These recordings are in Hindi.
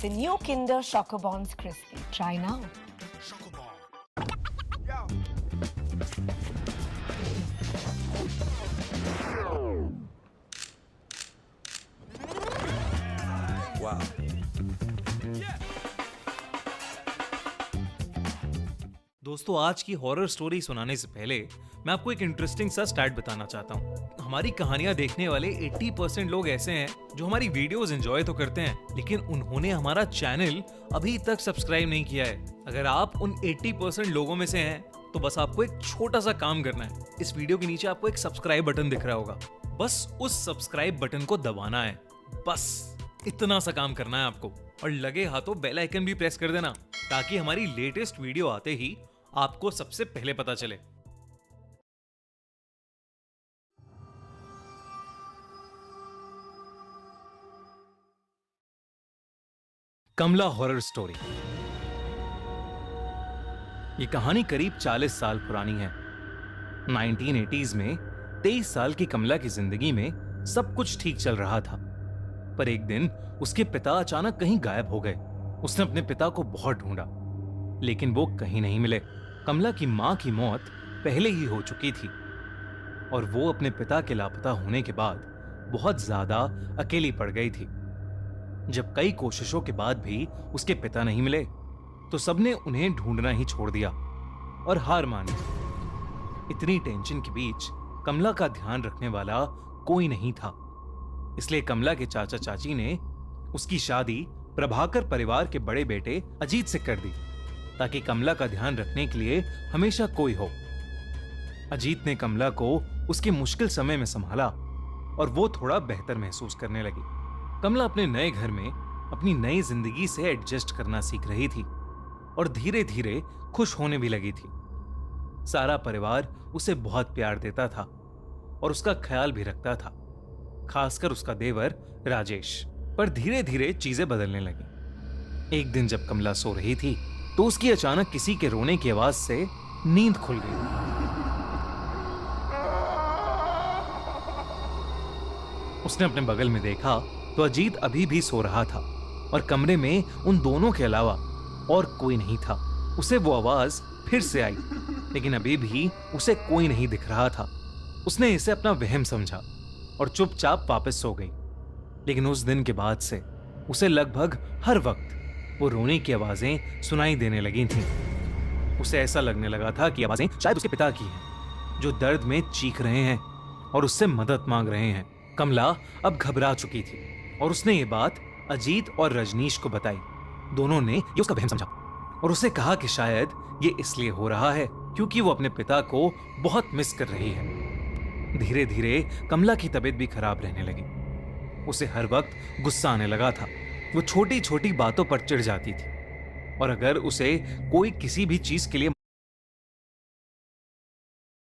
The new Kinder Choco Bonds Crispy. Try now. Wow. दोस्तों, आज की हॉरर स्टोरी सुनाने से पहले मैं आपको एक इंटरेस्टिंग सा स्टैट बताना चाहता हूँ। हमारी कहानियां देखने वाले 80% लोग ऐसे हैं जो हमारी वीडियोस एंजॉय तो करते हैं, लेकिन उन्होंने हमारा चैनल अभी तक सब्सक्राइब नहीं किया है। अगर आप उन 80% लोगों में से हैं, तो बस आपको एक छोटा सा काम करना है। इस वीडियो के नीचे आपको एक सब्सक्राइब बटन दिख रहा होगा, बस उस सब्सक्राइब बटन को दबाना है। बस इतना सा काम करना है आपको, और लगे हाथों बेल आइकन भी प्रेस कर देना, ताकि हमारी लेटेस्ट वीडियो आते ही आपको सबसे पहले पता चले। कमला हॉरर स्टोरी। ये कहानी करीब 40 साल पुरानी है। 1980s में 23 साल की कमला की जिंदगी में सब कुछ ठीक चल रहा था, पर एक दिन उसके पिता अचानक कहीं गायब हो गए। उसने अपने पिता को बहुत ढूंढा, लेकिन वो कहीं नहीं मिले। कमला की मां की मौत पहले ही हो चुकी थी, और वो अपने पिता के लापता होने के बाद बहुत ज्यादा अकेली पड़ गई थी। जब कई कोशिशों के बाद भी उसके पिता नहीं मिले, तो सबने उन्हें ढूंढना ही छोड़ दिया और हार मान ली। इतनी टेंशन के बीच कमला का ध्यान रखने वाला कोई नहीं था, इसलिए कमला के चाचा चाची ने उसकी शादी प्रभाकर परिवार के बड़े बेटे अजीत से कर दी, ताकि कमला का ध्यान रखने के लिए हमेशा कोई हो। अजीत ने कमला को उसके मुश्किल समय में संभाला, और वो थोड़ा बेहतर महसूस करने लगी। कमला अपने नए घर में अपनी नई जिंदगी से एडजस्ट करना सीख रही थी, और धीरे धीरे खुश होने भी लगी थी। सारा परिवार उसे बहुत प्यार देता था और उसका ख्याल भी रखता था, खासकर उसका देवर राजेश। पर धीरे धीरे चीजें बदलने लगी। एक दिन जब कमला सो रही थी, तो उसकी अचानक किसी के रोने की आवाज से नींद खुल गई। उसने अपने बगल में देखा तो अजीत अभी भी सो रहा था, और कमरे में उन दोनों के अलावा और कोई नहीं था। उसे वो आवाज फिर से आई, लेकिन अभी भी उसे कोई नहीं दिख रहा था। उसने इसे अपना वहम समझा और चुपचाप वापस सो गई। लेकिन उस दिन के बाद से उसे लगभग हर वक्त वो रोने की आवाजें सुनाई देने लगी थीं। उसे ऐसा लगने लगा था कि आवाजें शायद उसके पिता की हैं, जो दर्द में चीख रहे हैं और उससे मदद मांग रहे हैं। कमला अब घबरा चुकी थी, और उसने ये बात अजीत और रजनीश को बताई। दोनों ने ये उसका वहम समझा और उसे कहा कि शायद ये इसलिए हो रहा है क्योंकि वो अपने पिता को बहुत मिस कर रही है। धीरे धीरे कमला की तबीयत भी खराब रहने लगी। उसे हर वक्त गुस्सा आने लगा था। वो छोटी छोटी बातों पर चिढ़ जाती थी, और अगर उसे कोई किसी भी चीज के लिए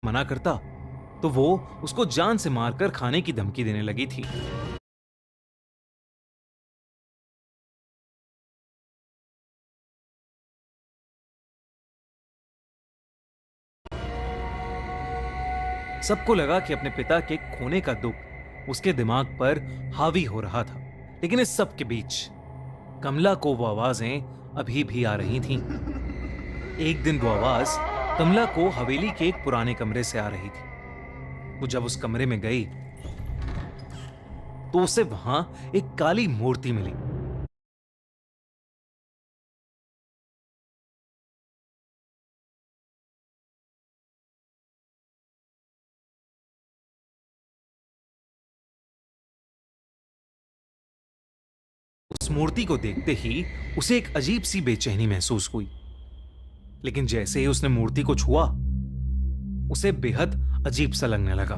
मना करता, तो वो उसको जान से मारकर खाने की धमकी देने लगी थी। सबको लगा कि अपने पिता के खोने का दुख उसके दिमाग पर हावी हो रहा था, लेकिन इस सब के बीच कमला को वो आवाजें अभी भी आ रही थीं। एक दिन वो आवाज कमला को हवेली के एक पुराने कमरे से आ रही थी। वो जब उस कमरे में गई, तो उसे वहां एक काली मूर्ति मिली। उस मूर्ति को देखते ही उसे एक अजीब सी बेचैनी महसूस हुई, लेकिन जैसे ही उसने मूर्ति को छुआ, उसे बेहद अजीब सा लगने लगा।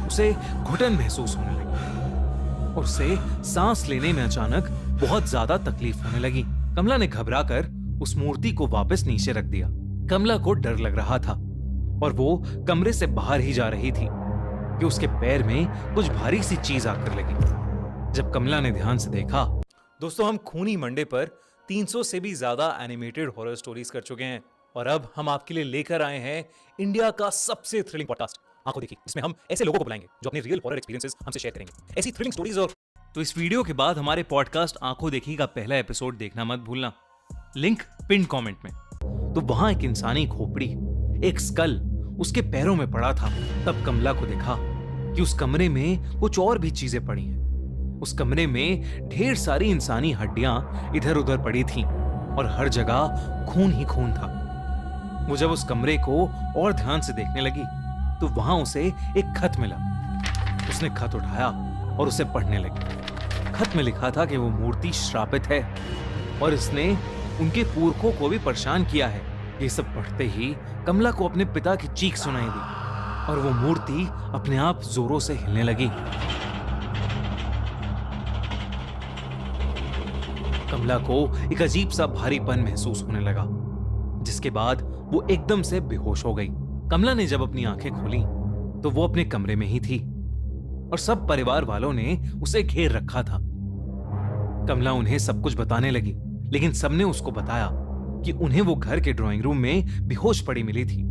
उसे घुटन महसूस होने लगी, और उसे सांस लेने में अचानक बहुत ज्यादा तकलीफ होने लगी। कमला ने घबराकर उस मूर्ति को वापस नीचे रख दिया। कमला को डर लग रहा था, और वो कमरे से बाहर ही जा रही थी कि उसके पैर में कुछ भारी सी चीज आकर लगी। जब कमला ने ध्यान से देखा, दोस्तों, हम खूनी मंडे पर 300 से भी ज्यादा एनिमेटेड हॉरर स्टोरीज कर चुके हैं, और अब हम आपके लिए लेकर आए हैं इंडिया का सबसे थ्रिलिंग पॉडकास्ट आंखों देखी, जिसमें हम ऐसे लोगों को बुलाएंगे जो अपने रियल हॉरर एक्सपीरियंसेस हमसे शेयर करेंगे। ऐसी थ्रिलिंग स्टोरीज और तो इस वीडियो के बाद हमारे पॉडकास्ट आंखों देखी का पहला एपिसोड देखना मत भूलना, लिंक पिन कमेंट में। तो वहां एक इंसानी खोपड़ी, एक स्कल उसके पैरों में पड़ा था। तब कमला को देखा कि उस कमरे में कुछ और भी चीजें पड़ी हैं। उस कमरे में ढेर सारी इंसानी हड्डियां इधर उधर पड़ी थीं और हर जगह खून ही खून था। वो जब उस कमरे को और ध्यान से देखने लगी तो वहां उसे एक खत मिला। उसने खत उठाया और उसे पढ़ने लगी। खत में लिखा था कि वो मूर्ति श्रापित है और इसने उनके पुरखों को भी परेशान किया है। ये सब पढ़ते ही कमला को अपने पिता की चीख सुनाई दी और वो मूर्ति अपने आप जोरों से हिलने लगी। कमला को एक अजीब सा भारीपन महसूस होने लगा, जिसके बाद वो एकदम से बेहोश हो गई। कमला ने जब अपनी आंखें खोली तो वो अपने कमरे में ही थी और सब परिवार वालों ने उसे घेर रखा था। कमला उन्हें सब कुछ बताने लगी, लेकिन सबने उसको बताया कि उन्हें वो घर के ड्राइंग रूम में बेहोश पड़ी मिली थी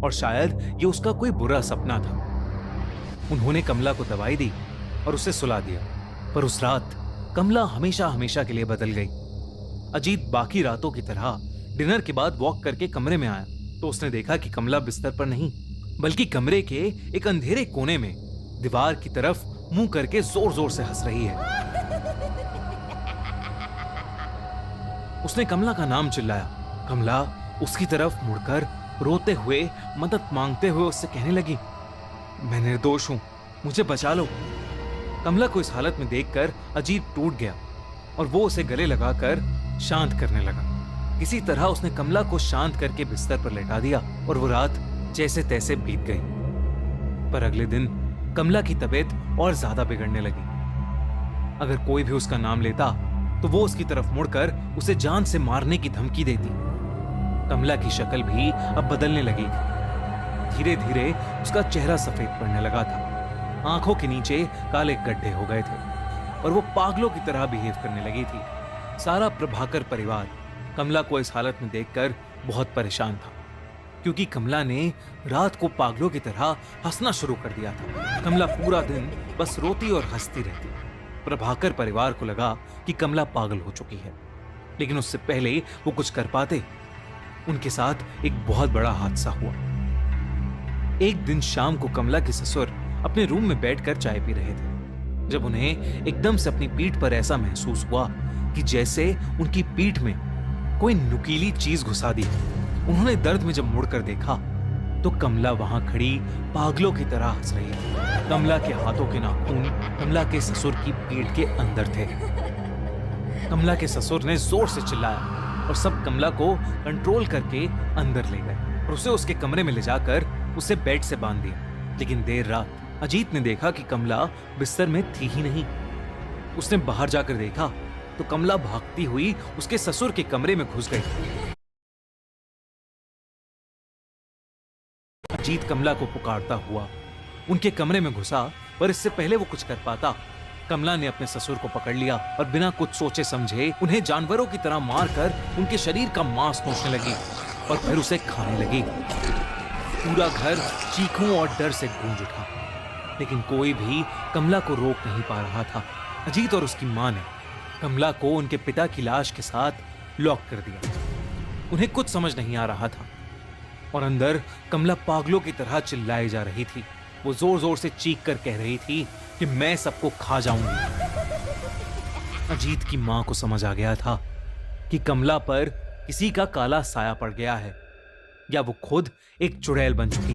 और शायद ये उसका कोई बुरा सपना था। उन्होंने कमला को दवाई दी और उसे सुला दिया, पर उस रात कमला हमेशा हमेशा के लिए बदल गई। अजीत बाकी रातों की तरह डिनर के बाद वॉक करके कमरे में आया तो उसने देखा कि कमला बिस्तर पर नहीं, बल्कि कमरे के एक अंधेरे कोने में दीवार की तरफ मुंह करके जोर जोर से हंस रही है। उसने कमला का नाम चिल्लाया। कमला उसकी तरफ मुड़कर रोते हुए, मदद मांगते हुए उससे कहने लगी, मैं निर्दोष हूं, मुझे बचा लो। कमला को इस हालत में देखकर अजीत टूट गया और वो उसे गले लगाकर शांत करने लगा। किसी तरह उसने कमला को शांत करके बिस्तर पर लेटा दिया और वो रात जैसे तैसे बीत गई। पर अगले दिन कमला की तबीयत और ज्यादा बिगड़ने लगी। अगर कोई भी उसका नाम लेता तो वो उसकी तरफ मुड़कर उसे जान से मारने की धमकी देती। कमला की शक्ल भी अब बदलने लगी थी। धीरे धीरे उसका चेहरा सफेद पड़ने लगा था, आंखों के नीचे काले गड्ढे हो गए थे और वो पागलों की तरह बिहेव करने लगी थी। सारा प्रभाकर परिवार कमला को इस हालत में देखकर बहुत परेशान था, क्योंकि कमला ने रात को पागलों की तरह हंसना शुरू कर दिया था। कमला पूरा दिन बस रोती और हंसती रहती। प्रभाकर परिवार को लगा कि कमला पागल हो चुकी है, लेकिन उससे पहले वो कुछ कर पाते, उनके साथ एक बहुत बड़ा हादसा हुआ। एक दिन शाम को कमला के ससुर अपने रूम में बैठकर चाय पी रहे थे, जब उन्हें एकदम से अपनी पीठ पर ऐसा महसूस हुआ कि जैसे उनकी पीठ में कोई नुकीली चीज घुसा दी। उन्होंने दर्द में जब मुड़कर देखा तो कमला वहां खड़ी पागलों की तरह हंस रही थी। कमला के हाथों के नाखून कमला के ससुर की पीठ के अंदर थे। कमला के ससुर ने जोर से चिल्लाया और सब कमला को कंट्रोल करके अंदर ले गए और उसे उसके कमरे में ले जाकर उसे बेड से बांध दिया। लेकिन देर रात अजीत ने देखा कि कमला बिस्तर में थी ही नहीं। उसने बाहर जाकर देखा तो कमला भागती हुई उसके ससुर के कमरे में घुस गई। अजीत कमला को पुकारता हुआ उनके कमरे में घुसा, पर इससे पहले वो कुछ कर पाता, कमला ने अपने ससुर को पकड़ लिया और बिना कुछ सोचे समझे उन्हें जानवरों की तरह मारकर उनके शरीर का मांस नोचने लगी और फिर उसे खाने लगी। पूरा घर चीखों और डर से गूंज उठा, लेकिन कोई भी कमला को रोक नहीं पा रहा था। अजीत और उसकी मां ने कमला को उनके पिता की लाश के साथ लॉक कर दिया। उन्हें कुछ समझ नहीं आ रहा था और अंदर कमला पागलों की तरह चिल्लाई जा रही थी। वो जोर जोर से चीख कर कह रही थी कि मैं सबको खा जाऊंगी। अजीत की मां को समझ आ गया था कि कमला पर किसी का काला साया पड़ गया है, या वो खुद एक चुड़ैल बन चुकी